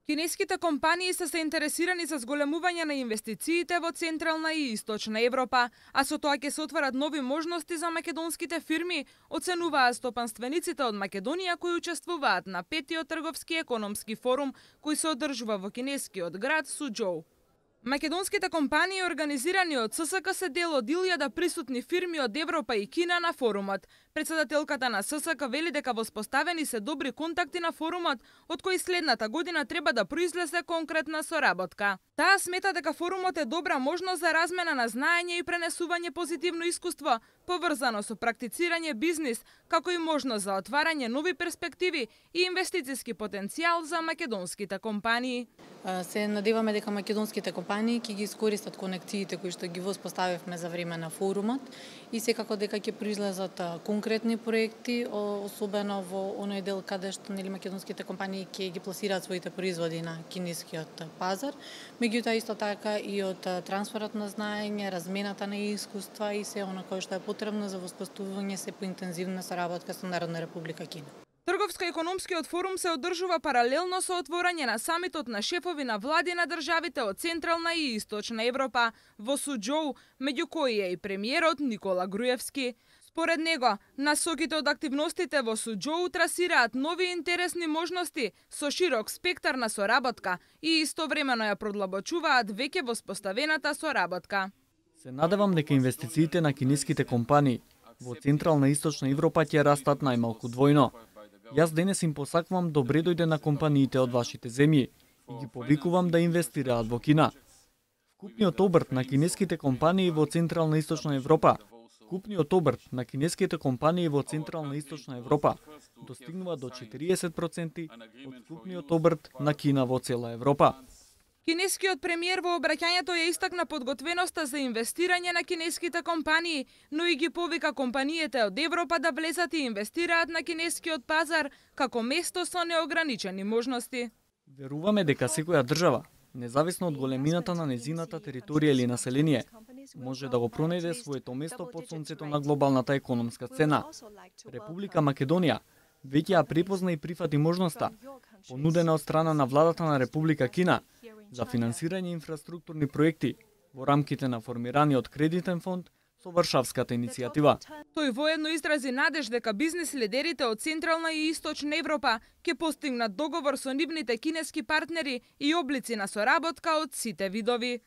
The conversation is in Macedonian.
Кинеските компании се интересирани за зголемување на инвестициите во Централна и Источна Европа, а со тоа ќе се отворат нови можности за македонските фирми, оценуваат стопанствениците од Македонија кои учествуваат на 5-тиот трговски економски форум кој се одржува во кинескиот град Суџоу. Македонските компании организирани од ССК се дел од 1000 присутни фирми од Европа и Кина на форумот. Председателката на ССК вели дека воспоставени се добри контакти на форумот, од кои следната година треба да произлезе конкретна соработка. Таа смета дека форумот е добра можност за размена на знаење и пренесување позитивно искуство, поврзано со практицирање бизнис, како и можност за отварање нови перспективи и инвестициски потенцијал за македонските компании. Се надеваме дека македонските компании ќе ги искористат конекциите кои што ги воспоставивме за време на форумот и секако дека ќе произлезат конкретни проекти, особено во оној дел каде што македонските компании ќе ги пласираат своите производи на кинескиот пазар. Меѓутоа исто така и од трансферот на знаење, размената на искуства и се она кое што е потребно за воспоставување се поинтензивна соработка со Народна република Кина. Трговско-економскиот форум се одржува паралелно со отворање на самитот на шефови на влади на државите од Централна и Источна Европа во Суџоу, меѓу кои е и премиерот Никола Груевски. Според него, насоките од активностите во Суџоу трасираат нови интересни можности со широк спектар на соработка и истовремено ја продлабочуваат веќе воспоставената соработка. Се надевам дека инвестициите на кинеските компании во Централна и Источна Европа ќе растат најмалку двојно. Јас денес им посакувам добре дојде на компаниите од вашите земји и ги повикувам да инвестираат во Кина. Вкупниот обрт на кинеските компании во Централна и Источна Европа достигнува до 40% од вкупниот обрт на Кина во цела Европа. Кинескиот премиер во обраќањето ја истакна подготвеноста за инвестирање на кинеските компании, но и ги повика компаниите од Европа да влезат и инвестираат на кинескиот пазар како место со неограничени можности. Веруваме дека секоја држава, независно од големината на незината територија или население, може да го пронајде своето место под сонцето на глобалната економска сцена. Република Македонија веќе ја препозна и прифати можноста, понудена од страна на владата на Република Кина, за финансирање инфраструктурни проекти во рамките на формираниот кредитен фонд со Варшавската иницијатива. Тој воедно изрази надеж дека бизнис лидерите од Централна и Источна Европа ќе постигнат договор со нивните кинески партнери и облици на соработка од сите видови.